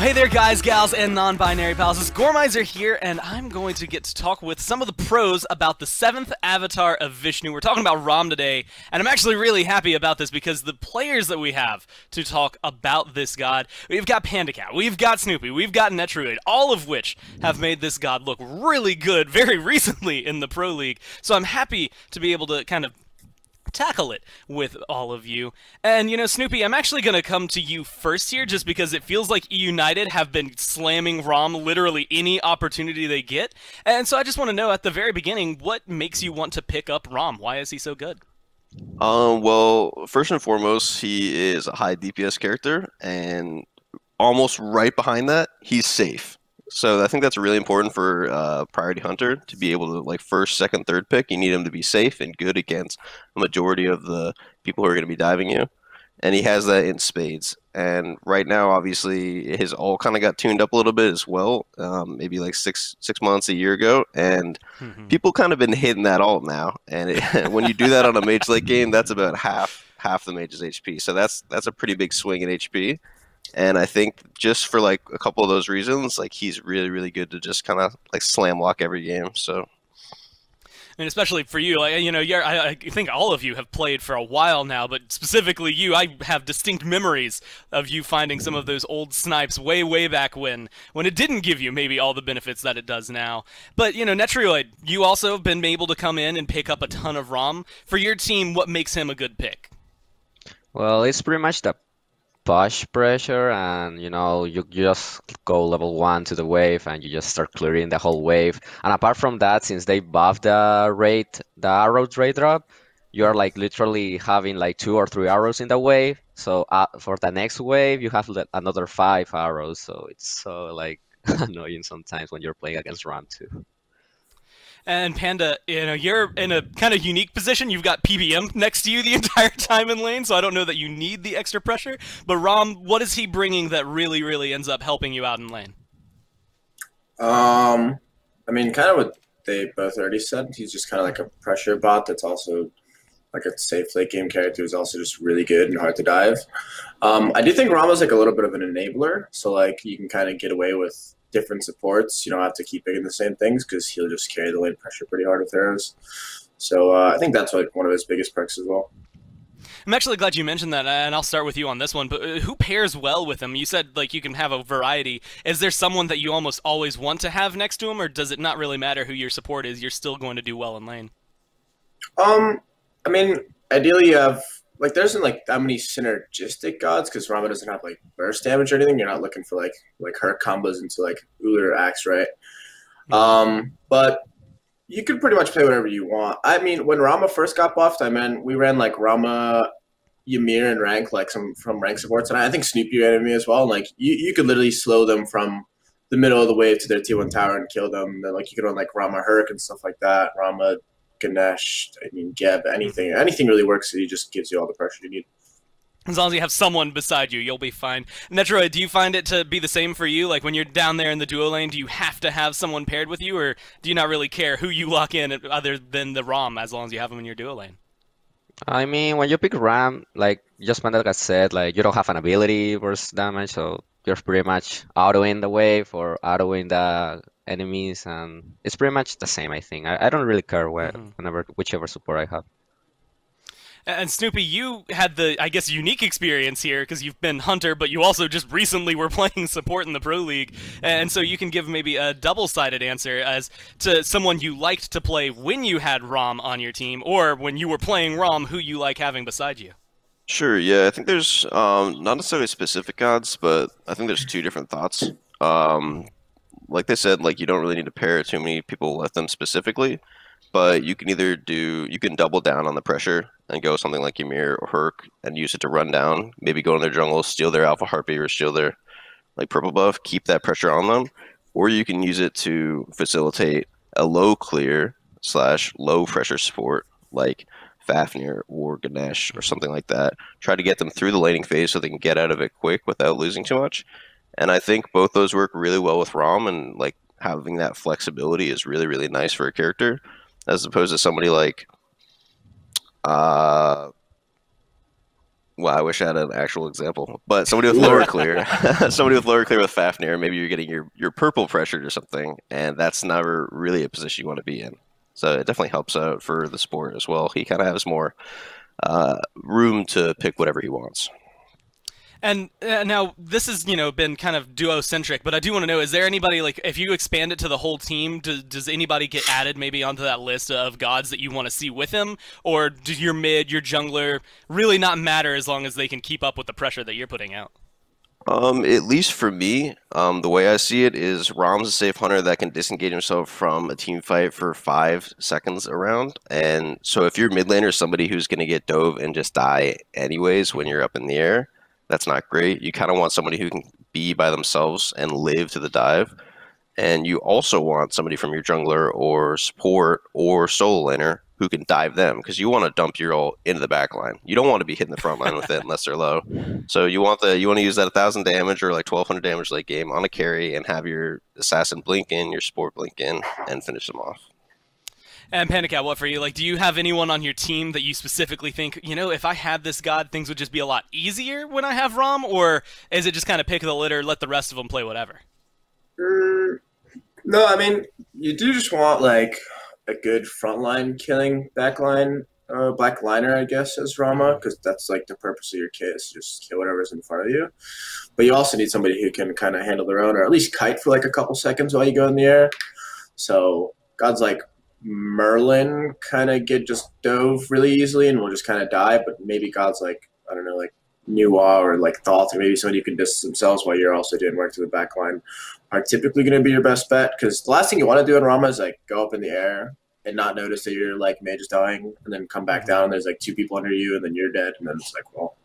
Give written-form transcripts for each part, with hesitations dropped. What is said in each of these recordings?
Hey there guys, gals, and non-binary pals. It's Gormizer here, and I'm going to get to talk with some of the pros about the 7th Avatar of Vishnu. We're talking about Ram today, and I'm actually really happy about this because the players that we have to talk about this god, we've got PandaCat, we've got Snoopy, we've got Netrioid, all of which have made this god look really good very recently in the Pro League. So I'm happy to be able to kind of tackle it with all of you. And, you know, Snoopy, I'm actually going to come to you first here just because it feels like eUnited have been slamming Ram literally any opportunity they get. And so I just want to know at the very beginning, what makes you want to pick up Ram? Why is he so good? Well, first and foremost, he is a high DPS character, and almost right behind that, he's safe. So I think that's really important for Priority Hunter to be able to, like, first, second, third pick. You need him to be safe and good against the majority of the people who are going to be diving you. And he has that in spades. And right now, obviously, his ult kind of got tuned up a little bit as well, maybe like six months, a year ago. And people kind of been hitting that ult now. And when you do that on a mage late game, that's about half the mage's HP. So that's a pretty big swing in HP. And I think just for like a couple of those reasons, like he's really, really good to just kind of like slam lock every game. So, and especially for you, like, you know, I think all of you have played for a while now, but specifically you, I have distinct memories of you finding some of those old snipes way, way back when it didn't give you maybe all the benefits that it does now. But, you know, Netrioid, you also have been able to come in and pick up a ton of Ram. For your team, what makes him a good pick? Well, it's pretty much the push pressure, and you know, you just go level 1 to the wave and you just start clearing the whole wave. And apart from that, since they buffed the arrows rate drop, you are like literally having like 2 or 3 arrows in the wave. So for the next wave you have another 5 arrows, so it's so like annoying sometimes when you're playing against Ram too. And Panda, you know, you're in a kind of unique position. You've got PBM next to you the entire time in lane, so I don't know that you need the extra pressure. But Ram, what is he bringing that really, really ends up helping you out in lane? I mean, kind of what they both already said. He's just kind of like a pressure bot that's also like a safe late game character who's also just really good and hard to dive. I do think Rama's like a little bit of an enabler, so like you can kind of get away with different supports. You don't have to keep picking the same things because he'll just carry the lane pressure pretty hard with arrows. So I think that's like one of his biggest perks as well. I'm actually glad you mentioned that, and I'll start with you on this one, but who pairs well with him? You said like you can have a variety. Is there someone that you almost always want to have next to him, or does it not really matter who your support is? You're still going to do well in lane. I mean, ideally you have, like, there isn't like that many synergistic gods because Rama doesn't have like burst damage or anything. You're not looking for like her combos into like Uller or Axe, right? But you could pretty much play whatever you want. I mean, when Rama first got buffed, we ran like Rama, Ymir, and rank, like from rank supports, and I think Snoopy ran me as well. And like you could literally slow them from the middle of the wave to their T1 tower and kill them. And then like you could run like Rama Herc and stuff like that. Rama, Ganesh, I mean, Geb, anything really works. So he just gives you all the pressure you need. As long as you have someone beside you, you'll be fine. Netroid, do you find it to be the same for you? Like when you're down there in the duo lane, do you have to have someone paired with you, or do you not really care who you lock in other than the Ram as long as you have them in your duo lane? I mean, when you pick Ram, like just PandaCat said, like you don't have an ability versus damage, so you're pretty much autoing the wave or autoing the enemies, and it's pretty much the same, I think. I don't really care whichever support I have. And Snoopy, you had the, I guess, unique experience here because you've been Hunter, but you also just recently were playing support in the Pro League. And so you can give maybe a double-sided answer as to someone you liked to play when you had Ram on your team, or when you were playing Ram, who you like having beside you. sure, yeah, I think there's not necessarily specific gods, but I think there's 2 different thoughts. Like they said, like you don't really need to pair too many people with them specifically, but you can double down on the pressure and go something like Ymir or Herc and use it to run down, maybe go in their jungle, steal their Alpha Harpy or steal their like purple buff, keep that pressure on them, or you can use it to facilitate a low clear / low pressure support like Fafnir or Ganesh or something like that. Try to get them through the laning phase so they can get out of it quick without losing too much. And I think both those work really well with Ram, and like having that flexibility is really, really nice for a character, as opposed to somebody like Well, I wish I had an actual example, but somebody with lower clear, somebody with lower clear with Fafnir, maybe you're getting your purple pressured or something, and that's never really a position you want to be in. So it definitely helps out for the sport as well. He kind of has more room to pick whatever he wants. And now this has, been kind of duo-centric, but I do want to know, is there anybody, like, if you expand it to the whole team, does anybody get added maybe onto that list of gods that you want to see with him? Or does your mid, your jungler really not matter as long as they can keep up with the pressure that you're putting out? At least for me, the way I see it is Rom's a safe hunter that can disengage himself from a team fight for 5 seconds around. And so if your mid laner is somebody who's going to get dove and just die anyways when you're up in the air, that's not great. You kind of want somebody who can be by themselves and live to the dive. And you also want somebody from your jungler or support or solo laner who can dive them, because you want to dump your ult into the back line. You don't want to be hitting the front line with it unless they're low. So you want to use that 1,000 damage or like 1,200 damage late game on a carry and have your assassin blink in, your support blink in, and finish them off. And PandaCat, what for you? Like, do you have anyone on your team that you specifically think, if I had this god, things would just be a lot easier when I have Rom? Or is it just kind of pick of the litter, let the rest of them play whatever? No, I mean, you do just want, like, a good frontline killing backline, black liner, I guess, as Rama, because that's, like, the purpose of your kit is just kill whatever's in front of you. But you also need somebody who can kind of handle their own, or at least kite for, like, a couple seconds while you go in the air. So gods like Merlin kind of get just dove really easily and will just kind of die, but maybe gods like, I don't know, like Nuwa or like Thoth, or maybe somebody who can distance themselves while you're also doing work to the back line are typically going to be your best bet, because the last thing you want to do in Rama is like go up in the air and not notice that your like mage is dying and then come back down and there's like 2 people under you and then you're dead, and then it's like, well,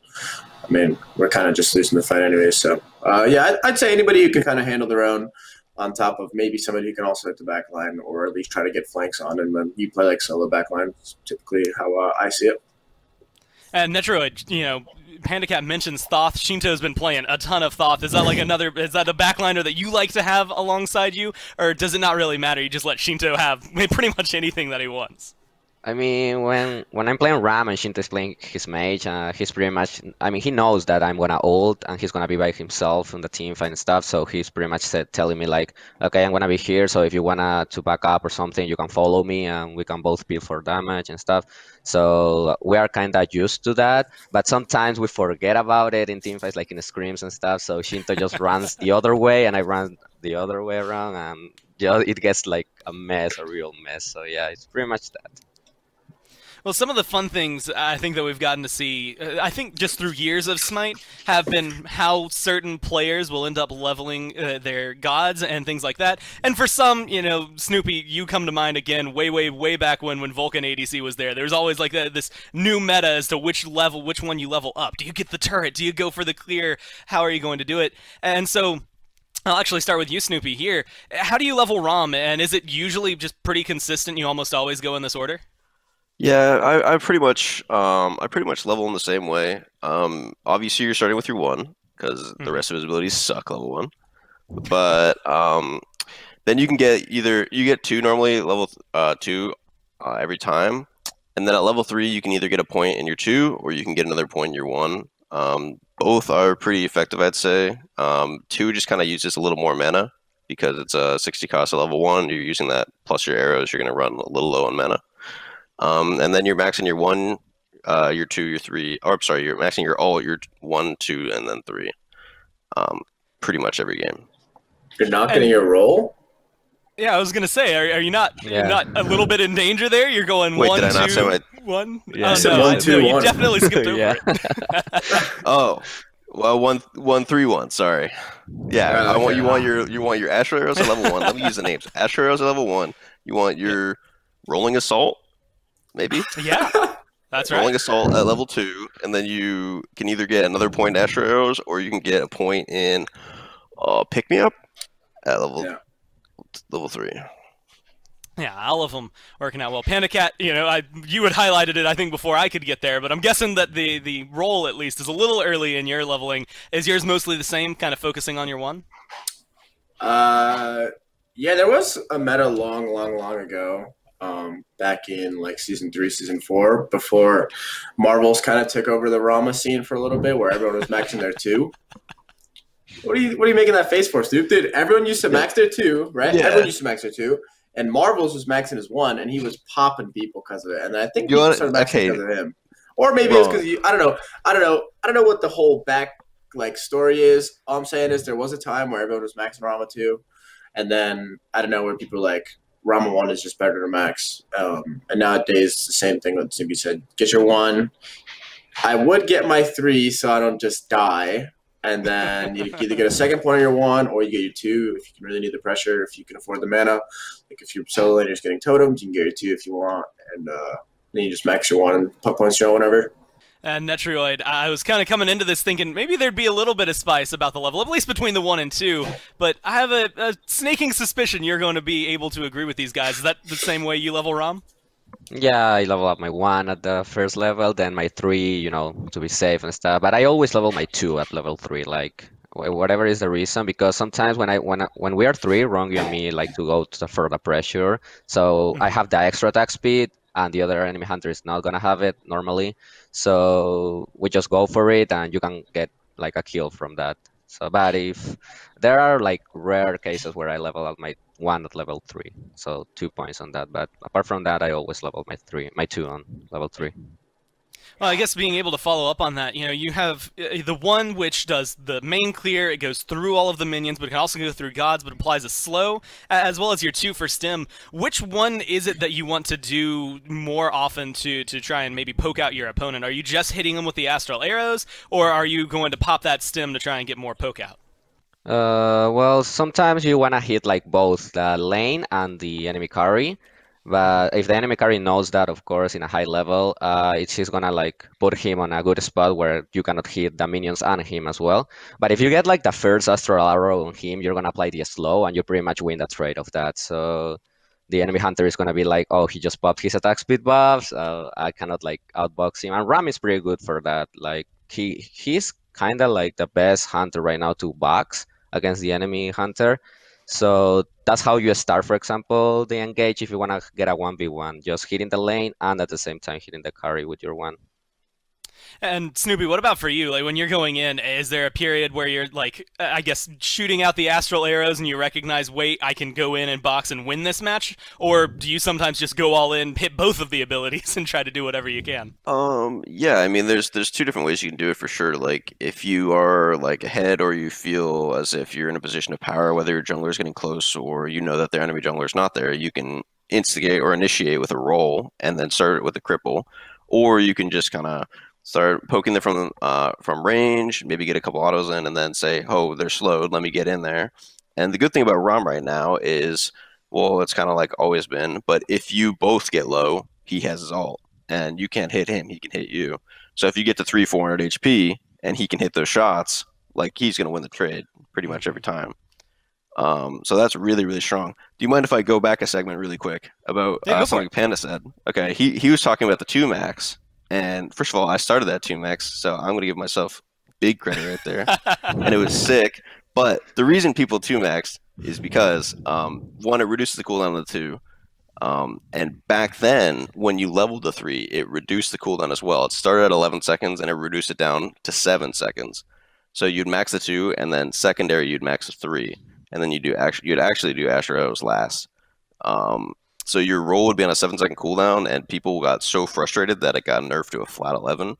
I mean, we're kind of just losing the fight anyway. So yeah, I'd say anybody who can kind of handle their own, on top of maybe somebody who can also hit the back line or at least try to get flanks on, and then you play like solo back line. It's typically how I see it. And Netrioid, PandaCat mentions Thoth. Shinto's been playing a ton of Thoth. Is that like is that a backliner that you like to have alongside you, or does it not really matter? You just let Shinto have pretty much anything that he wants? I mean, when I'm playing Ram and Shinto's playing his mage, he's pretty much, I mean, he knows that I'm gonna ult and he's gonna be by himself in the team fight and stuff, so he's pretty much telling me like, okay, I'm gonna be here, so if you wanna to back up or something, you can follow me and we can both build for damage and stuff. So we are kind of used to that, but sometimes we forget about it in team fights, like in the scrims and stuff, so Shinto just runs the other way and I run the other way around, and it gets like a mess, a real mess. So yeah, it's pretty much that. Well, some of the fun things I think that we've gotten to see, I think just through years of Smite, have been how certain players will end up leveling their gods and things like that. And for some, Snoopy, you come to mind again way back when Vulcan ADC was there. There's always like this new meta as to which one you level up. Do you get the turret? Do you go for the clear? How are you going to do it? And so I'll actually start with you, Snoopy, here. How do you level Rom, and is it usually just pretty consistent? You almost always go in this order? Yeah, I pretty much level in the same way. Obviously you're starting with your 1 because the rest of his abilities suck level 1. But then you can get you get 2 normally, level 2 every time, and then at level 3 you can either get a point in your 2 or you can get another point in your 1. Both are pretty effective, I'd say. 2 just kind of uses a little more mana because it's a 60 cost at level 1. You're using that plus your arrows. You're going to run a little low on mana. And then you're maxing your 1, your 2, your 3, or I'm sorry, you're maxing your ult, your 1, 2, and then 3. Pretty much every game. You're not getting your roll? Yeah, I was gonna say, are you not a little bit in danger there? You're going Wait, 1, did I not 2, say my... 1? Yeah. Oh, no, 1, 2, 1. You definitely skipped over Yeah. it. Oh, well, 1, 3, 1. Sorry. Yeah, Okay. you want your Astral arrows at level 1. Let me use the names. Astral arrows at level 1. You want your rolling assault, maybe. Yeah, that's right. Rolling assault at level 2, and then you can either get another point in Astral arrows, or you can get a point in pick me up at level 3. Yeah, all of them working out well. PandaCat, you had highlighted it, I think, before I could get there, but I'm guessing that the roll, at least, is a little early in your leveling. Is yours mostly the same, kind of focusing on your 1? Yeah, there was a meta long ago back in like season 3, season 4, before Marvels kind of took over the Rama scene for a little bit, where everyone was maxing their 2. What are you making that face for, Snoop? Dude, everyone used to max their 2, right? Yeah. Everyone used to max their 2, and Marvels was maxing his 1, and he was popping people because of it. And I think people started maxing because of him, or maybe it's because I don't know what the whole back story is. All I'm saying is there was a time where everyone was maxing Rama 2, and then I don't know where people were like, Rama 1 is just better to max. And nowadays it's the same thing. What Snoopy said, get your 1. I would get my 3 so I don't just die. And then you either get a second point on your 1 or you get your 2 if you can really need the pressure, if you can afford the mana. Like if you're solo and you're just getting totems, you can get your 2 if you want. And then you just max your 1 and puck points your whenever. And Netrioid, I was kind of coming into this thinking maybe there'd be a little bit of spice about the level, at least between the 1 and 2. But I have a snaking suspicion you're going to be able to agree with these guys. Is that the same way you level Rom? Yeah, I level up my 1 at the first level, then my 3, you know, to be safe and stuff. But I always level my 2 at level 3, like whatever is the reason. Because sometimes when we are 3, Rongi and me like to go for the pressure. So I have the extra attack speed, and the other enemy hunter is not gonna have it normally. So we just go for it, and you can get like a kill from that. So, but if there are like rare cases where I level up my 1 at level 3, so 2 points on that. But apart from that, I always level my 2 on level 3. Well, I guess being able to follow up on that, you know, you have the 1 which does the main clear, it goes through all of the minions, but it can also go through gods, but applies a slow, as well as your 2 for stim. Which one is it that you want to do more often to try and maybe poke out your opponent? Are you just hitting them with the astral arrows, or are you going to pop that stim to try and get more poke out? Well, sometimes you wanna hit like both the lane and the enemy carry. But if the enemy carry knows that, of course, in a high level, it's just gonna like put him on a good spot where you cannot hit the minions and him as well. But if you get like the first astral arrow on him, you're gonna apply the slow, and you pretty much win the trade of that. So the enemy hunter is gonna be like, oh, he just popped his attack speed buffs. I cannot like outbox him, and Ram is pretty good for that. Like he's kind of like the best hunter right now to box against the enemy hunter. So that's how you start, for example, the engage if you want to get a 1v1, just hitting the lane and at the same time hitting the carry with your 1. And Snoopy, what about for you? Like when you're going in, is there a period where you're like, I guess, shooting out the astral arrows and you recognize, wait, I can go in and box and win this match? Or do you sometimes just go all in, hit both of the abilities, and try to do whatever you can? Yeah, I mean, there's 2 different ways you can do it for sure. Like if you are like ahead, or you feel as if you're in a position of power, whether your jungler is getting close or you know that their enemy jungler is not there, you can instigate or initiate with a roll and then start it with a cripple, or you can just kind of start poking them from range, maybe get a couple autos in, and then say, oh, they're slowed, let me get in there. And the good thing about Ram right now is, well, it's kind of like always been, but if you both get low, he has his ult, and you can't hit him, he can hit you. So if you get to 300-400 HP, and he can hit those shots, like he's going to win the trade pretty much every time. So that's really, really strong. Do you mind if I go back a segment really quick about something Panda said? Okay, he was talking about the 2 max. And first of all, I started that 2 max, so I'm going to give myself big credit right there. And it was sick. But the reason people 2 max is because, 1, it reduces the cooldown of the 2. And back then, when you leveled the 3, it reduced the cooldown as well. It started at 11 seconds, and it reduced it down to 7 seconds. So you'd max the 2, and then secondary, you'd max the 3. And then you'd actually do Astral Arrows last. So your roll would be on a 7-second cooldown, and people got so frustrated that it got nerfed to a flat 11,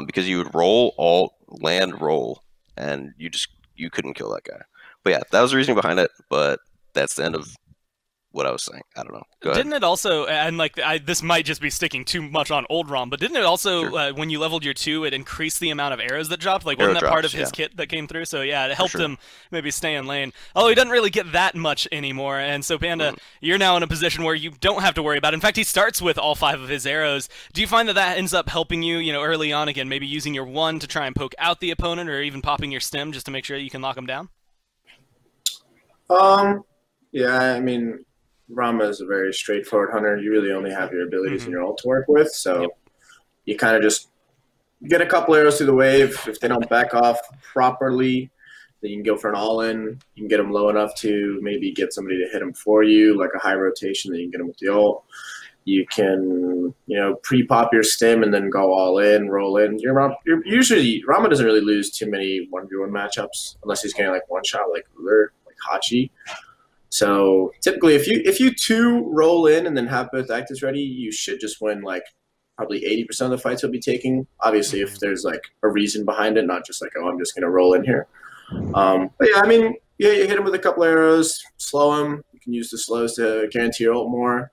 because you would roll, alt, land, roll, and you couldn't kill that guy. But yeah, that was the reasoning behind it, but that's the end of what I was saying. I don't know. Go ahead. Didn't it also, and like this might just be sticking too much on old ROM, but didn't it also, Sure. When you leveled your 2, it increased the amount of arrows that dropped? Like, Arrow wasn't that part of drops, his yeah. kit that came through? So yeah, it helped sure. him maybe stay in lane. Although he doesn't really get that much anymore, and so Panda, you're now in a position where you don't have to worry about it. In fact, he starts with all 5 of his arrows. Do you find that that ends up helping you, you know, early on again, maybe using your 1 to try and poke out the opponent, or even popping your stim just to make sure you can lock him down? Yeah, I mean, Rama is a very straightforward hunter. You really only have your abilities and your ult to work with, so you kind of just get a couple arrows through the wave. If they don't back off properly, then you can go for an all-in. You can get him low enough to maybe get somebody to hit him for you, like a high rotation, then you can get him with the ult. You can, pre-pop your stim and then go all in, roll in. Usually Rama doesn't really lose too many 1v1 matchups unless he's getting like one shot like Uller, like Hachi. So typically if you two roll in and then have both actives ready, you should just win like probably 80% of the fights he'll be taking. Obviously if there's like a reason behind it, not just like, oh, I'm just gonna roll in here. But yeah, I mean, you hit him with a couple arrows, slow him. You can use the slows to guarantee your ult more.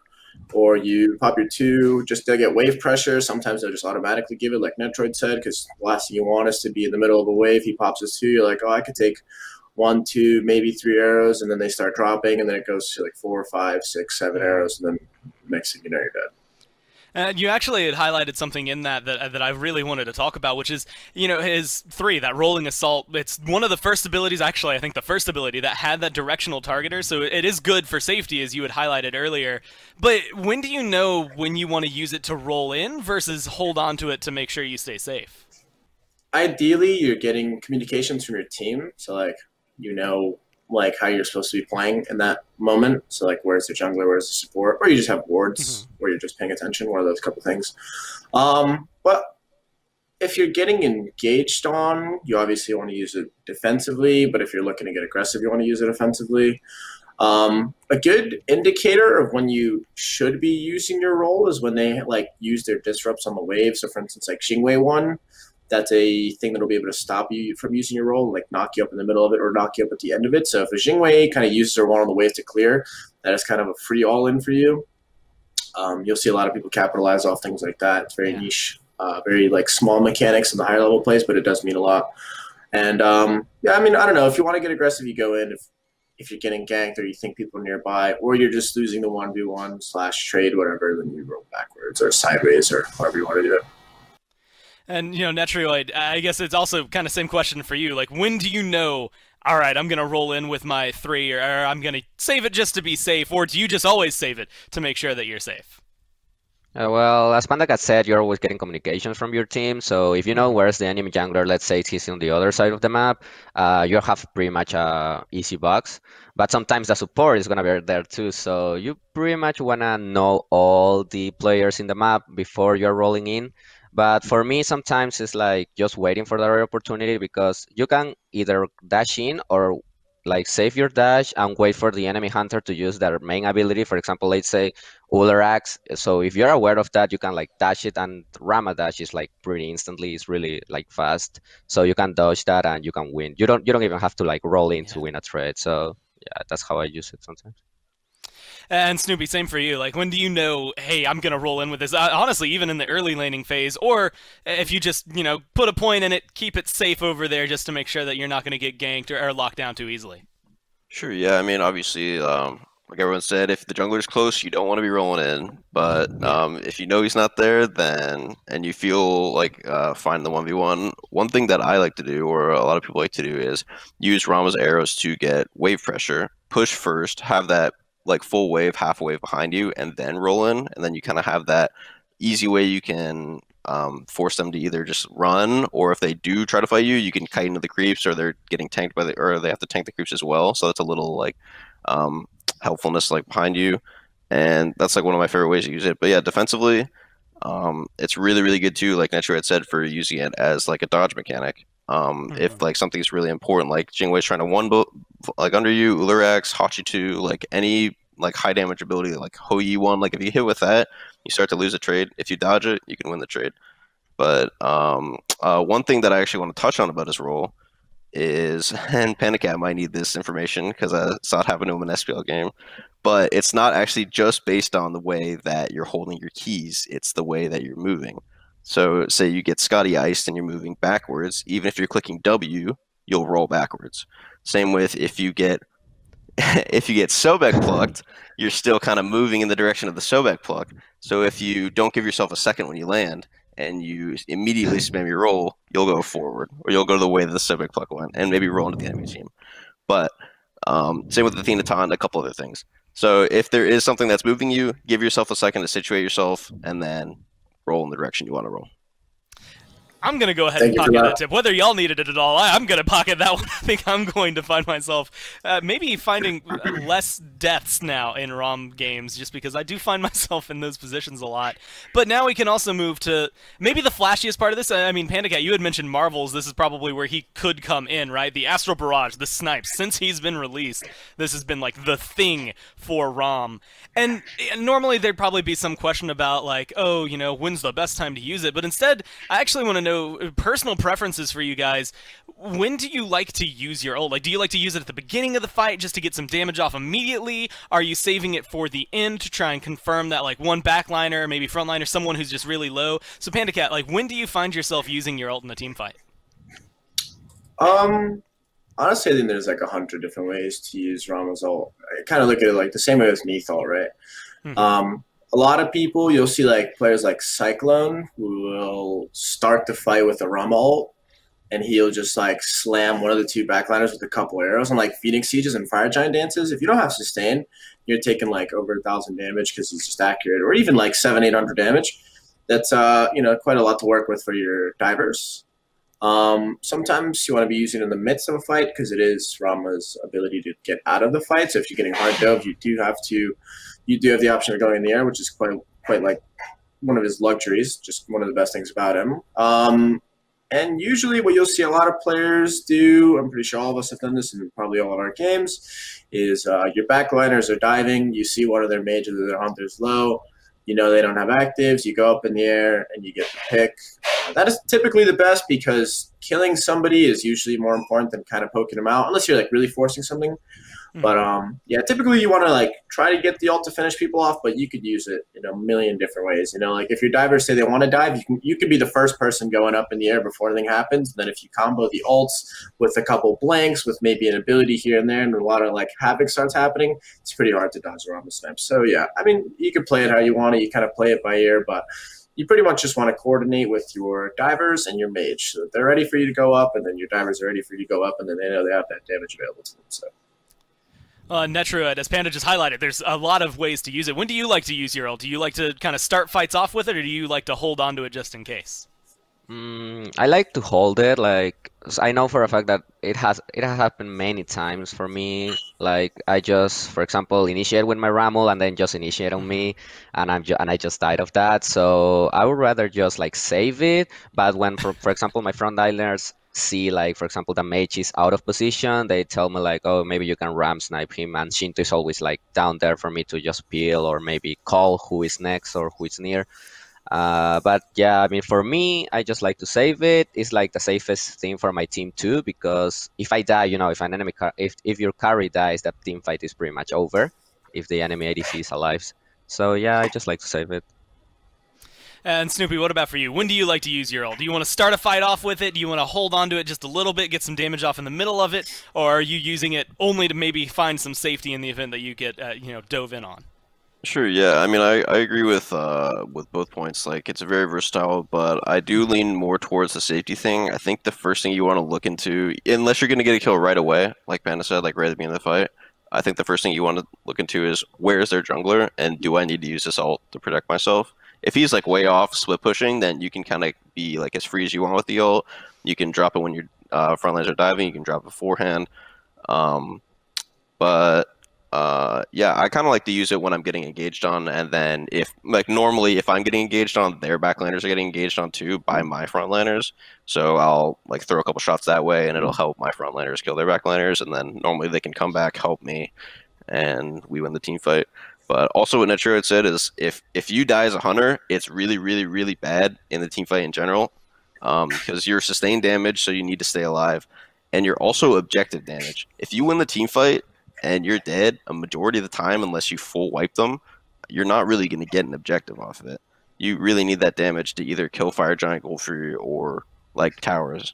Or you pop your 2 just to get wave pressure. Sometimes they'll just automatically give it, like Netrioid said, because the last thing you want is to be in the middle of a wave. He pops his 2. You're like, oh, I could take 1, 2, maybe 3 arrows, and then they start dropping, and then it goes to like 4, 5, 6, 7 arrows, and then next thing you know, you're dead. You actually had highlighted something in that I really wanted to talk about, which is, his 3, that rolling assault. It's one of the first abilities, actually, I think the first ability that had that directional targeter, so it is good for safety, as you had highlighted earlier. But when do you know when you want to use it to roll in versus hold on to it to make sure you stay safe? Ideally, you're getting communications from your team, so like how you're supposed to be playing in that moment. So like where's the jungler, where's the support, or you just have wards where you're just paying attention, one of those couple things. But if you're getting engaged on, you obviously want to use it defensively, but if you're looking to get aggressive, you want to use it offensively. A good indicator of when you should be using your role is when they like use their disrupts on the wave. So for instance, like Xingwei 1, that's a thing that'll be able to stop you from using your role, like knock you up in the middle of it or knock you up at the end of it. So if a Xingwei kind of uses her one on the wave to clear, that is kind of a free all-in for you. You'll see a lot of people capitalize off things like that. It's very niche, very like small mechanics in the higher level plays, but it does mean a lot. And yeah, I mean, I don't know. If you want to get aggressive, you go in. If you're getting ganked or you think people are nearby, or you're just losing the 1v1/trade, whatever, then you roll backwards or sideways or however you want to do it. And, Netrioid, I guess it's also kind of same question for you. Like, when do you know, all right, I'm going to roll in with my 3, or I'm going to save it just to be safe, or do you just always save it to make sure that you're safe? Well, as PandaCat said, you're always getting communications from your team. So if you know where's the enemy jungler, let's say he's on the other side of the map, you have pretty much a easy box. But sometimes the support is going to be there too. So you pretty much want to know all the players in the map before you're rolling in. But for me, sometimes it's like just waiting for the right opportunity, because you can either dash in or like save your dash and wait for the enemy hunter to use their main ability. For example, let's say Uller Axe. So if you're aware of that, you can like dash it, and Rama dash is like pretty instantly. It's really like fast. So you can dodge that and you can win. You don't even have to like roll in to win a trade. So yeah, that's how I use it sometimes. And Snoopy, same for you. Like, when do you know, hey, I'm going to roll in with this? Honestly, even in the early laning phase, or if you just, put a point in it, keep it safe over there just to make sure that you're not going to get ganked or locked down too easily. Sure, yeah. I mean, obviously, like everyone said, if the jungler's close, you don't want to be rolling in. But if you know he's not there, then, and you feel like fine in the 1v1, one thing that I like to do, or a lot of people like to do, is use Rama's arrows to get wave pressure, push first, have that like full wave, half wave behind you, and then roll in, and then you kind of have that easy way you can force them to either just run, or if they do try to fight you, you can kite into the creeps, or they're getting tanked by or they have to tank the creeps as well. So that's a little like helpfulness like behind you, and that's like one of my favorite ways to use it. But yeah, defensively, it's really, really good too, like Netrioid said, for using it as like a dodge mechanic. If like something's really important, like Jingwei's trying to like under you, Uller Axe, Hachi 2, like any like high damage ability, like Hou-Yi 1, like if you hit with that, you start to lose a trade. If you dodge it, you can win the trade. But one thing that I actually want to touch on about his role is, and PandaCat might need this information because I saw it happen to him in an SPL game, but it's not actually just based on the way that you're holding your keys, it's the way that you're moving. So say you get Scotty iced and you're moving backwards, even if you're clicking W, you'll roll backwards. Same with if you get Sobek plucked, you're still kind of moving in the direction of the Sobek pluck. So if you don't give yourself a second when you land and you immediately spam your roll, you'll go forward, or you'll go the way that the Sobek pluck went, and maybe roll into the enemy team. But same with the Athena and a couple other things. So if there is something that's moving you, give yourself a second to situate yourself, and then roll in the direction you want to roll. I'm going to go ahead Thank and you for pocket that. that tip. Whether y'all needed it at all, I'm going to pocket that one. I think I'm going to find myself maybe finding less deaths now in ROM games, just because I do find myself in those positions a lot. But now we can also move to maybe the flashiest part of this. I mean, PandaCat, you had mentioned Marvels. This is probably where he could come in, right? The Astral Barrage, the snipes. Since he's been released, this has been like the thing for ROM. And normally there'd probably be some question about like, oh, you know, when's the best time to use it? But instead, I actually want to know personal preferences for you guys. When do you like to use your ult? Like, do you like to use it at the beginning of the fight just to get some damage off immediately? Are you saving it for the end to try and confirm that like one backliner, maybe frontliner, someone who's just really low? So PandaCat, like, when do you find yourself using your ult in a team fight? Honestly, I think there's like 100 different ways to use Rama's ult. I kind of look at it like the same way as Neath ult, right? A lot of people, you'll see like players like Cyclone who will start the fight with a Rama ult, and he'll just like slam one of the two backliners with a couple arrows. And like Phoenix Sieges and Fire Giant Dances, if you don't have sustain, you're taking like over 1,000 damage because he's just accurate, or even like 700-800 damage. That's you know, quite a lot to work with for your divers. Sometimes you want to be using it in the midst of a fight because it is Rama's ability to get out of the fight. So if you're getting hard dove, you do have the option of going in the air, which is quite like one of his luxuries, just one of the best things about him. And usually what you'll see a lot of players do, I'm pretty sure all of us have done this in probably all of our games, is your backliners are diving, you see one of their mages or their hunters low, you know they don't have actives, you go up in the air and you get the pick. That is typically the best because killing somebody is usually more important than kind of poking them out, unless you're like really forcing something. But yeah, typically you want to like try to get the ult to finish people off, but you could use it in a million different ways. You know, like if your divers say they want to dive, you can be the first person going up in the air before anything happens. And then if you combo the ults with a couple blanks, with maybe an ability here and there, and a lot of like havoc starts happening, it's pretty hard to dodge around the snipes. So yeah, I mean, you can play it how you want it. You kind of play it by ear, but you pretty much just want to coordinate with your divers and your mage so that they're ready for you to go up, and then your divers are ready for you to go up, and then they know they have that damage available to them. So. Netrioid, as Panda just highlighted, there's a lot of ways to use it. When do you like to use your ult? Do you like to kind of start fights off with it, or do you like to hold on to it just in case? I like to hold it. Like I know for a fact that it has happened many times for me. Like I just, for example, initiate with my Ramel and then just initiate on me, and I just died of that. So I would rather just like save it. But when, for example, my frontliners see like, for example, the mage is out of position, they tell me like, oh, maybe you can ram snipe him, and Shinto is always like down there for me to just peel or maybe call who is next or who is near. But yeah, I mean, for me, I just like to save it. It's like the safest thing for my team too, because if I die, you know, if an enemy if your carry dies, that team fight is pretty much over if the enemy ADC is alive. So yeah, I just like to save it. And Snoopy, what about for you? When do you like to use your ult? Do you want to start a fight off with it? Do you want to hold on to it just a little bit, get some damage off in the middle of it? Or are you using it only to maybe find some safety in the event that you get, you know, dove in on? Sure, yeah. I mean, I agree with both points. Like, it's very versatile, but I do lean more towards the safety thing. I think the first thing you want to look into, unless you're going to get a kill right away, like Panda said, like right at the beginning of the fight, I think the first thing you want to look into is where is their jungler, and do I need to use this ult to protect myself? If he's like way off split pushing, then you can kind of be like as free as you want with the ult. You can drop it when your front lines are diving. You can drop it beforehand. Yeah, I kind of like to use it when I'm getting engaged on, and then if like normally if I'm getting engaged on, their backliners are getting engaged on too by my frontliners. So I'll like throw a couple shots that way, and it'll help my frontliners kill their backliners, and then normally they can come back, help me, and we win the team fight. But also what Netrioid said is if you die as a hunter, it's really, really, really bad in the team fight in general, because you're sustained damage, so you need to stay alive, and you're also objective damage. If you win the team fight and you're dead a majority of the time, unless you full wipe them, you're not really going to get an objective off of it. You really need that damage to either kill Fire Giant, Gold Fury, or like towers.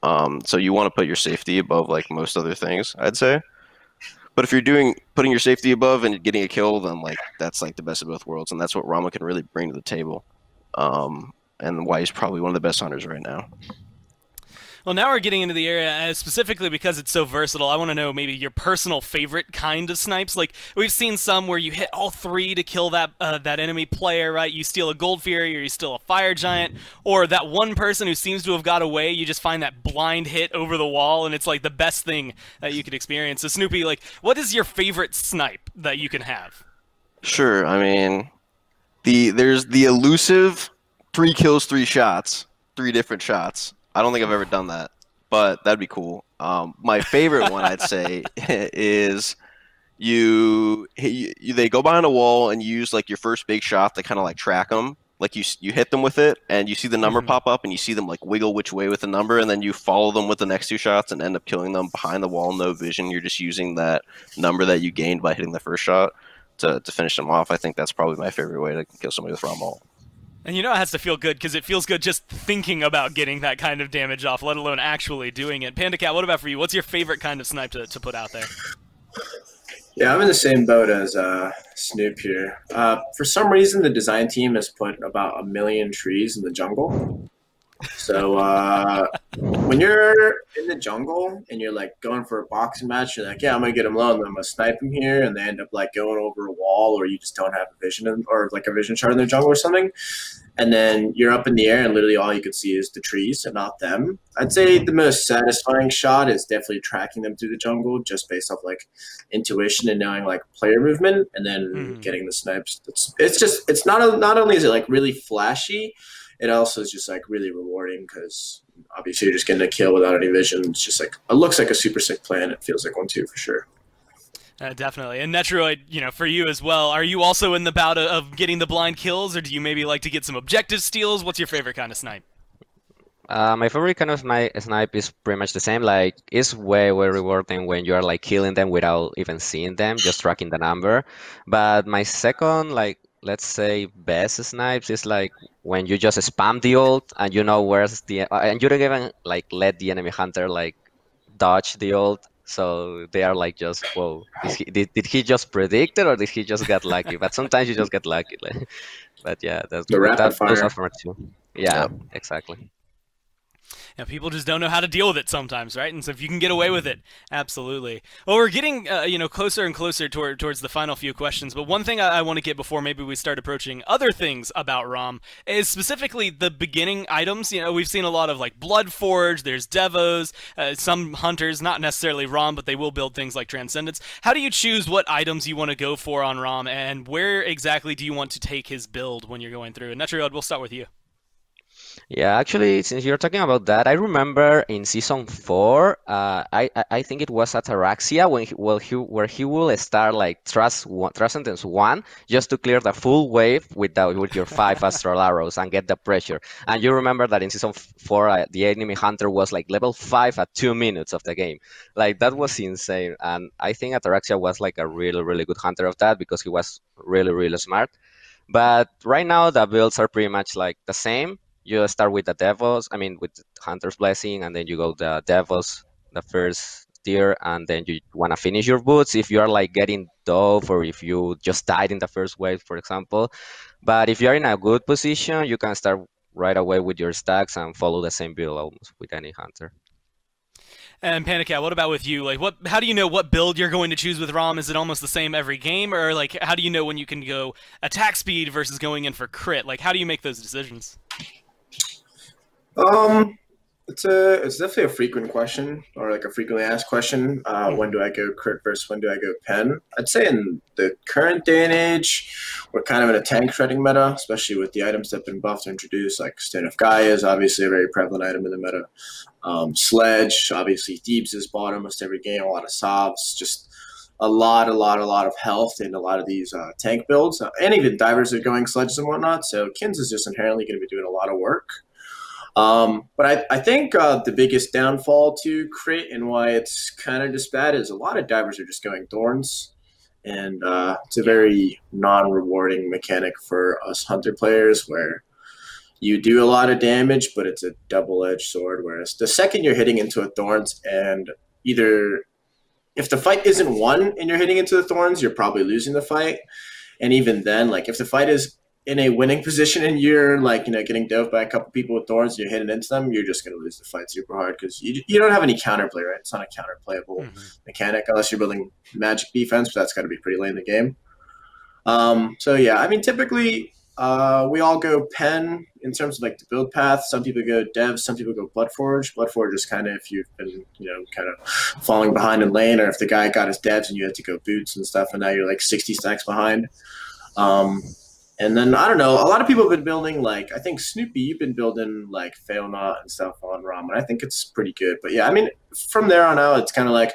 So you want to put your safety above like most other things, I'd say. But if you're putting your safety above and getting a kill, then like that's like the best of both worlds, and that's what Rama can really bring to the table, and why he's probably one of the best hunters right now. Well, now we're getting into the area, specifically because it's so versatile. I want to know maybe your personal favorite kind of snipes. Like, we've seen some where you hit all three to kill that that enemy player, right? You steal a Gold Fury, or you steal a Fire Giant, or that one person who seems to have got away, you just find that blind hit over the wall, and it's like the best thing that you could experience. So, Snoopy, like, what is your favorite snipe that you can have? Sure. I mean, there's the elusive 3 kills, 3 shots, 3 different shots. I don't think I've ever done that, but that'd be cool. My favorite one, I'd say, is they go behind a wall and you use like your first big shot to kind of like track them. Like you hit them with it and you see the number pop up and you see them like wiggle which way with the number, and then you follow them with the next 2 shots and end up killing them behind the wall, no vision. You're just using that number that you gained by hitting the first shot to finish them off. I think that's probably my favorite way to kill somebody with Rama. And you know it has to feel good, because it feels good just thinking about getting that kind of damage off, let alone actually doing it. PandaCat, what about for you? What's your favorite kind of snipe to put out there? Yeah, I'm in the same boat as Snoop here. For some reason, the design team has put about 1 million trees in the jungle. So when you're in the jungle and you're like going for a boxing match, you're like, yeah, I'm gonna get him low and then I'm gonna snipe him here, and they end up like going over a wall, or you just don't have a vision or like a vision chart in the jungle or something, and then you're up in the air and literally all you can see is the trees and not them. I'd say the most satisfying shot is definitely tracking them through the jungle, just based off like intuition and knowing like player movement, and then getting the snipes. It's not only is it like really flashy, it also is just like really rewarding, because obviously you're just getting a kill without any vision. It's just like, it looks like a super sick plan. It feels like one too, for sure. Definitely. And Netrioid, you know, for you as well, are you also in the bout of getting the blind kills, or do you maybe like to get some objective steals? What's your favorite kind of snipe? My favorite kind of snipe is pretty much the same. Like, it's way rewarding when you are like killing them without even seeing them, just tracking the number. But my second, like, let's say best snipes is like when you just spam the ult and you know where's the and you don't even like let the enemy hunter like dodge the ult, so they are like, just, whoa, did he just predict it, or did he just get lucky? But sometimes you just get lucky. Like, but yeah, those are for too. Yeah, exactly. Yeah, people just don't know how to deal with it sometimes, right? And so if you can get away with it, absolutely. Well, we're getting closer and closer towards the final few questions, but one thing I want to get before maybe we start approaching other things about Rom is specifically the beginning items. You know, we've seen a lot of like Bloodforge, there's Devos, some hunters, not necessarily Rom, but they will build things like Transcendence. How do you choose what items you want to go for on Rom, and where exactly do you want to take his build when you're going through? And Netrioid, we'll start with you. Yeah, actually, since you're talking about that, I remember in season 4, I think it was Ataraxia where he will start like Transcendence 1 just to clear the full wave with your 5 Astral arrows and get the pressure. And you remember that in season 4, the enemy hunter was like level 5 at 2 minutes of the game. Like, that was insane. And I think Ataraxia was like a really good hunter of that, because he was really smart. But right now the builds are pretty much like the same. You start with the Devos, with Hunter's Blessing, and then you go the Devos, the first tier, and then you want to finish your boots if you are like getting dove, or if you just died in the first wave, for example. But if you are in a good position, you can start right away with your stacks and follow the same build almost with any hunter. And PandaCat, what about with you? Like, how do you know what build you're going to choose with Rom? Is it almost the same every game, or like, how do you know when you can go attack speed versus going in for crit? Like, how do you make those decisions? It's definitely a frequent question, or like a frequently asked question. When do I go crit versus when do I go pen? I'd say in the current day and age, we're kind of in a tank shredding meta, especially with the items that have been buffed or introduced. Like Stand of Gaia is obviously a very prevalent item in the meta. Sledge, obviously Thebes is bought almost every game. A lot of Sovs, just a lot of health in a lot of these tank builds, and even divers are going sledges and whatnot. So Kins is just inherently going to be doing a lot of work. But I think the biggest downfall to crit and why it's kind of just bad is a lot of divers are just going thorns, and it's a very non-rewarding mechanic for us hunter players, where you do a lot of damage, but it's a double-edged sword. Whereas the second you're hitting into a thorns, and either if the fight isn't won and you're hitting into the thorns, you're probably losing the fight. And even then, like if the fight is in a winning position and you're like, getting dove by a couple people with thorns and you're hitting into them, you're just going to lose the fight super hard because you don't have any counterplay, right? It's not a counterplayable mechanic unless you're building magic defense, but that's got to be pretty late in the game. So yeah, I mean, typically we all go pen in terms of like the build path. Some people go dev, some people go Bloodforge. Bloodforge is kind of if you've been, kind of falling behind in lane, or if the guy got his devs and you had to go boots and stuff, and now you're like 60 stacks behind. And then, I don't know, a lot of people have been building, like, I think Snoopy, you've been building, like, Fail Not and stuff on Rama, and I think it's pretty good. But, yeah, I mean, from there on out, it's kind of like,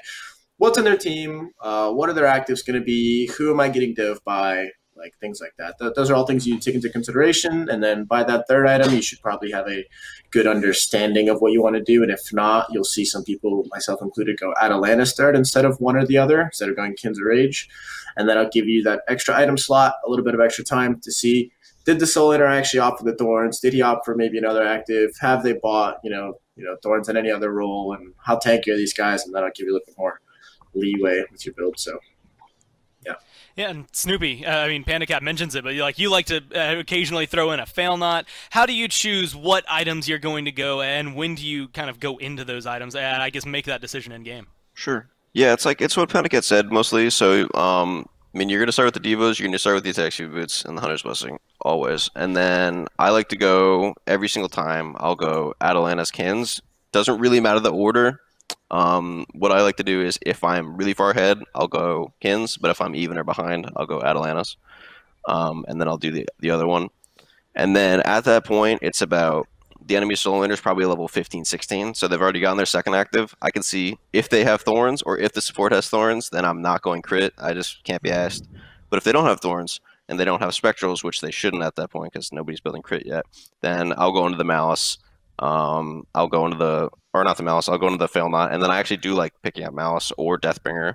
what's in their team? What are their actives going to be? Who am I getting dove by? Like, things like that. Those are all things you take into consideration. And then by that third item, you should probably have a good understanding of what you want to do. And if not, you'll see some people, myself included, go Atalanta start instead of one or the other, instead of going Kins or Rage. And then I'll give you that extra item slot, a little bit of extra time to see, did the Soul Inner actually opt for the Thorns? Did he opt for maybe another active? Have they bought, Thorns in any other role? And how tanky are these guys? And then I'll give you a little bit more leeway with your build. So, yeah. Yeah, and Snoopy, I mean, PandaCat mentions it, but you like to occasionally throw in a Fail Not. How do you choose what items you're going to go, and when do you kind of go into those items, and I guess make that decision in game? Sure. Yeah, it's what PandaCat said mostly. So, I mean, you're going to start with the Divas, you're going to start with the Attack Speed Boots and the Hunter's Blessing, always. And then I like to go, every single time, I'll go Atalanta's Kins. Doesn't really matter the order. What I like to do is, if I'm really far ahead, I'll go Kins, but if I'm even or behind, I'll go Atalanta's. And then I'll do the other one. And then at that point, it's about the enemy Soul Inner is probably level 15, 16, so they've already gotten their second active. I can see if they have Thorns or if the support has Thorns, then I'm not going crit. I just can't be asked. But if they don't have Thorns and they don't have Spectrals, which they shouldn't at that point because nobody's building crit yet, then I'll go into the Malice. I'll go into the, or not the Malice, I'll go into the Fail Not, and then I actually do like picking up Malice or Deathbringer.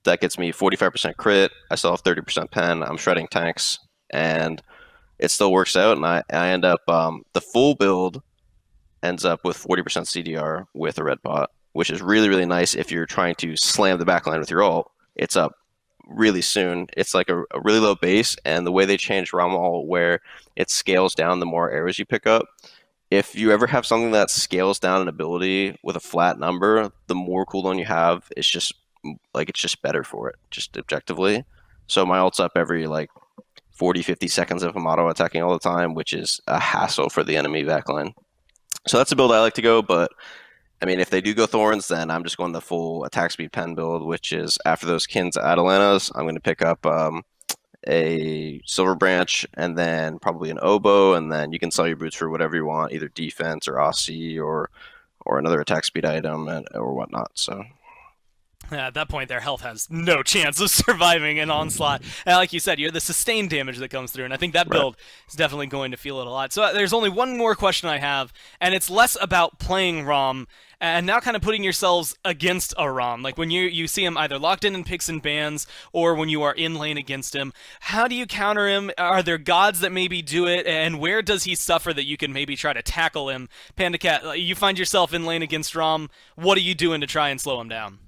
That gets me 45% crit. I still have 30% pen. I'm shredding tanks, and it still works out, and I end up, the full build ends up with 40% CDR with a red pot, which is really, really nice if you're trying to slam the backline with your ult. It's up really soon. It's like a really low base, and the way they changed Rama ult where it scales down the more arrows you pick up, if you ever have something that scales down an ability with a flat number, the more cooldown you have, it's just better for it, just objectively. So my ult's up every like 40, 50 seconds if I'm auto attacking all the time, which is a hassle for the enemy backline. So that's a build I like to go, but I mean, if they do go Thorns, then I'm just going the full attack speed pen build, which is after those Kins Atalantas, I'm going to pick up a Silver Branch and then probably an Oboe, and then you can sell your boots for whatever you want, either defense or Aussie or another attack speed item or whatnot. So. At that point, their health has no chance of surviving an onslaught. And like you said, you're the sustained damage that comes through, and I think that build is definitely going to feel it a lot. So there's only one more question I have, and it's less about playing Rom and now kind of putting yourselves against a Rom. Like when you see him either locked in picks and bans, or when you are in lane against him, how do you counter him? Are there gods that maybe do it, and where does he suffer that you can maybe try to tackle him? PandaCat, you find yourself in lane against Rom, what are you doing to try and slow him down?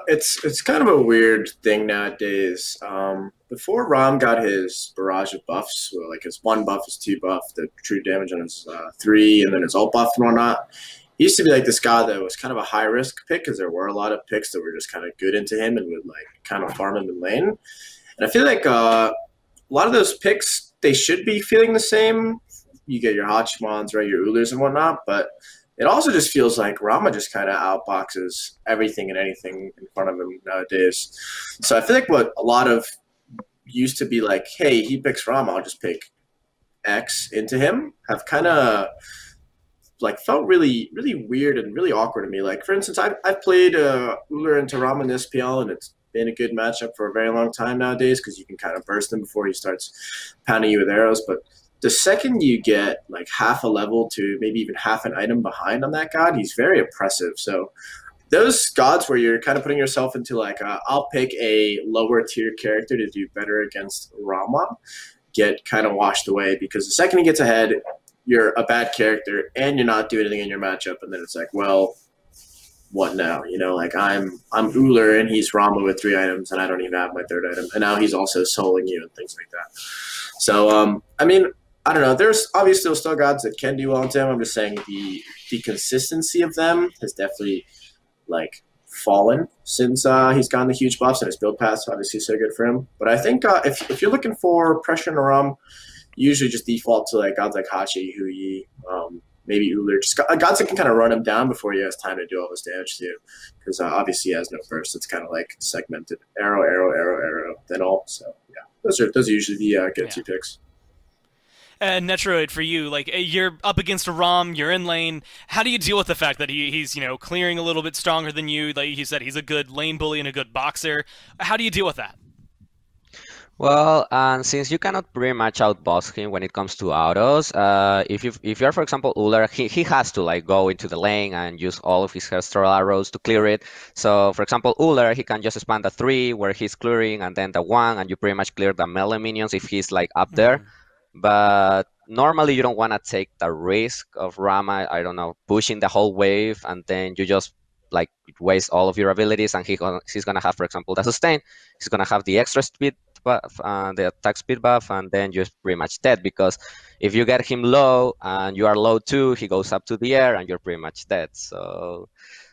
It's kind of a weird thing nowadays. Before Ram got his barrage of buffs, where like his 1 buff, his 2 buff, the true damage on his 3, and then his ult buff and whatnot, he used to be like this guy that was kind of a high risk pick because there were a lot of picks that were just kind of good into him and would like kind of farm him in lane. And I feel like a lot of those picks, they should be feeling the same. You get your Hachimons, right, your Ulers and whatnot, but it also just feels like Rama just kind of outboxes everything and anything in front of him nowadays. So I feel like what a lot of used to be like, hey, he picks Rama, I'll just pick X into him, have kind of like felt really, really weird and really awkward to me. Like, for instance, I've played Uller into Rama in SPL, and it's been a good matchup for a very long time nowadays because you can kind of burst him before he starts pounding you with arrows. But the second you get like half a level to maybe even half an item behind on that god, he's very oppressive. So those gods where you're kind of putting yourself into like, I'll pick a lower tier character to do better against Rama, get kind of washed away because the second he gets ahead, you're a bad character and you're not doing anything in your matchup. And then it's like, well, what now? You know, like I'm Uller and he's Rama with 3 items, and I don't even have my 3rd item, and now he's also soloing you and things like that. So I mean, I don't know. There's obviously still gods that can do well into him. I'm just saying the consistency of them has definitely like fallen since he's gotten the huge buffs, and his build path's obviously so good for him. But I think if you're looking for pressure in a Rom, usually just default to like gods like Hachi, Hui, maybe Uller, just gods that can kind of run him down before he has time to do all this damage too. Because obviously he has no burst. It's kind of like segmented arrow, arrow, arrow, arrow, then all. So yeah, those are usually the go-to picks. And Netrioid, for you, like you're up against a Rom, you're in lane. How do you deal with the fact that he's clearing a little bit stronger than you? Like you said, he's a good lane bully and a good boxer. How do you deal with that? Well, and since you cannot pretty much outbox him when it comes to autos, if you're for example Uller, he has to like go into the lane and use all of his Astral arrows to clear it. So for example Uller, he can just spam the 3 where he's clearing, and then the 1, and you pretty much clear the melee minions if he's like up there. But normally you don't want to take the risk of Rama, I don't know, pushing the whole wave, and then you just like waste all of your abilities, and he's gonna have, for example, the sustain. He's gonna have the extra speed buff, the attack speed buff, and then you're pretty much dead, because if you get him low and you are low too, he goes up to the air and you're pretty much dead. So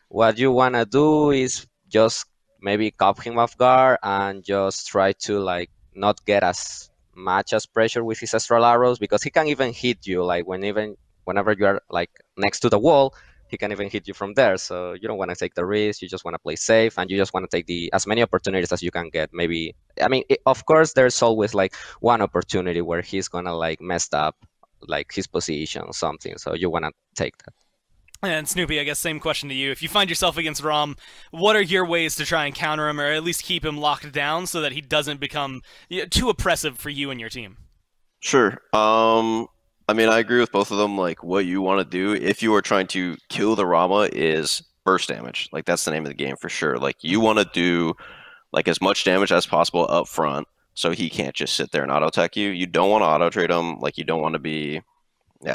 what you wanna do is just maybe caught him off guard and just try to like not get as much as pressure with his Astral arrows, because he can even hit you like whenever you are like next to the wall, he can even hit you from there. So you don't want to take the risk. You just want to play safe, and you just want to take as many opportunities as you can get. Maybe, I mean, of course, there's always like one opportunity where he's gonna like messed up like his position or something. So you want to take that. And Snoopy, I guess same question to you. If you find yourself against Rom, what are your ways to try and counter him, or at least keep him locked down so that he doesn't become too oppressive for you and your team? Sure. I mean, I agree with both of them. Like, what you want to do if you are trying to kill the Rama is burst damage. Like, that's the name of the game for sure. Like, you want to do like as much damage as possible up front, so he can't just sit there and auto attack you. You don't want to auto trade him. Like, you don't want to be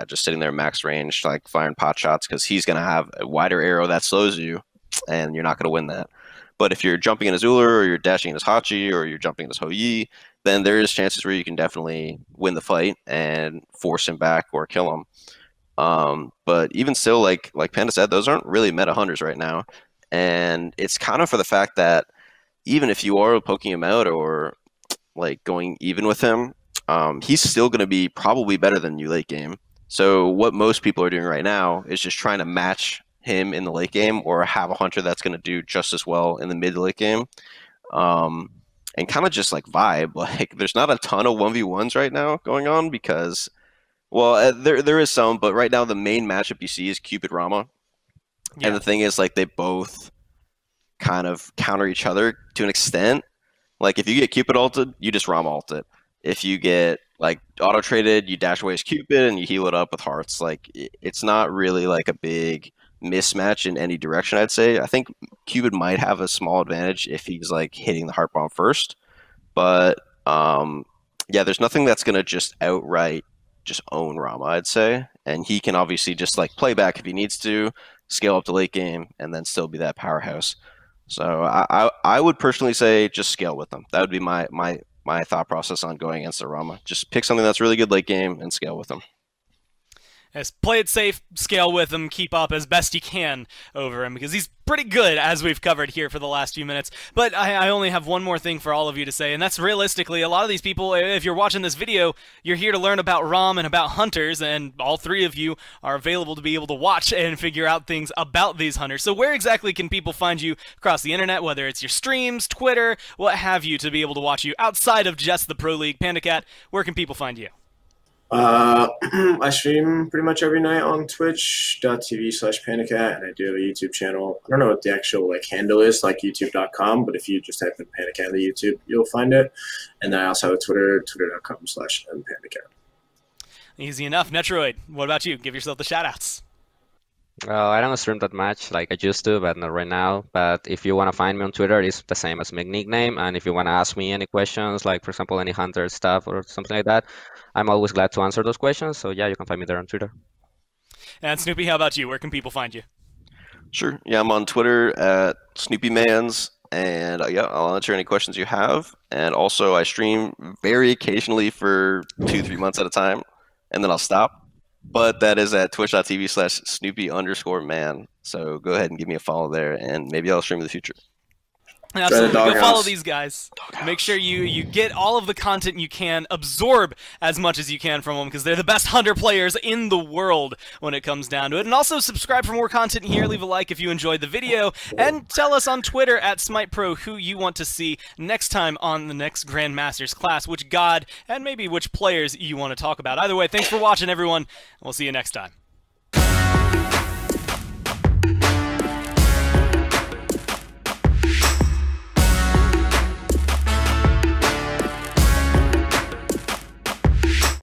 just sitting there max range, like firing pot shots, because he's gonna have a wider arrow that slows you, and you're not gonna win that. But if you're jumping in his Uller, or you're dashing in his Hachi, or you're jumping in his Hou-Yi, then there is chances where you can definitely win the fight and force him back or kill him. But even still, like Panda said, those aren't really meta hunters right now. And it's kind of for the fact that even if you are poking him out or like going even with him, he's still going to be probably better than you late game. So what most people are doing right now is just trying to match him in the late game, or have a hunter that's going to do just as well in the mid to late game. And kind of just like vibe. Like, there's not a ton of 1v1s right now going on because, well, there is some, but right now the main matchup you see is Cupid Rama. Yeah. And the thing is, like, they both kind of counter each other to an extent. Like, if you get Cupid ulted, you just Rama ult it. If you get like auto traded, you dash away his Cupid and you heal it up with hearts. Like, it's not really like a big mismatch in any direction, I'd say. I think Cupid might have a small advantage if he's like hitting the heart bomb first, but yeah, there's nothing that's gonna just outright just own Rama, I'd say. And he can obviously just like play back if he needs to, scale up to late game, and then still be that powerhouse. So I would personally say just scale with them. That would be my thought process on going against the Rama. Just pick something that's really good late game and scale with them. Yes, play it safe, scale with him, keep up as best you can over him, because he's pretty good, as we've covered here for the last few minutes. But I only have one more thing for all of you to say, and that's realistically, a lot of these people, if you're watching this video, you're here to learn about ROM and about hunters, and all three of you are available to be able to watch and figure out things about these hunters. So where exactly can people find you across the internet, whether it's your streams, Twitter, what have you, to be able to watch you outside of just the Pro League? PandaCat, where can people find you? I stream pretty much every night on twitch.tv/PandaCat, and I do have a YouTube channel. I don't know what the actual like handle is, like youtube.com, but if you just type in PandaCat on the YouTube, you'll find it. And then I also have a Twitter, twitter.com/PandaCat. Easy enough. Netrioid, what about you? Give yourself the shoutouts. Well, I don't stream that much like I used to, but not right now. But if you want to find me on Twitter, it's the same as my nickname. And if you want to ask me any questions, like for example, any hunter stuff or something like that, I'm always glad to answer those questions. So yeah, you can find me there on Twitter. And Snoopy, how about you? Where can people find you? Sure. Yeah, I'm on Twitter at SnoopyMans, and yeah, I'll answer any questions you have. And also, I stream very occasionally for 2-3 months at a time, and then I'll stop. But that is at twitch.tv/Snoopy_man. So go ahead and give me a follow there, and maybe I'll stream in the future. Absolutely. Go Doghouse. follow these guys. Make sure you get all of the content you can, absorb as much as you can from them, because they're the best Hunter players in the world when it comes down to it. And also subscribe for more content here. Leave a like if you enjoyed the video, and tell us on Twitter at SMITEPro who you want to see next time on the next Grandmasters class, which god and maybe which players you want to talk about. Either way, thanks for watching, everyone. We'll see you next time.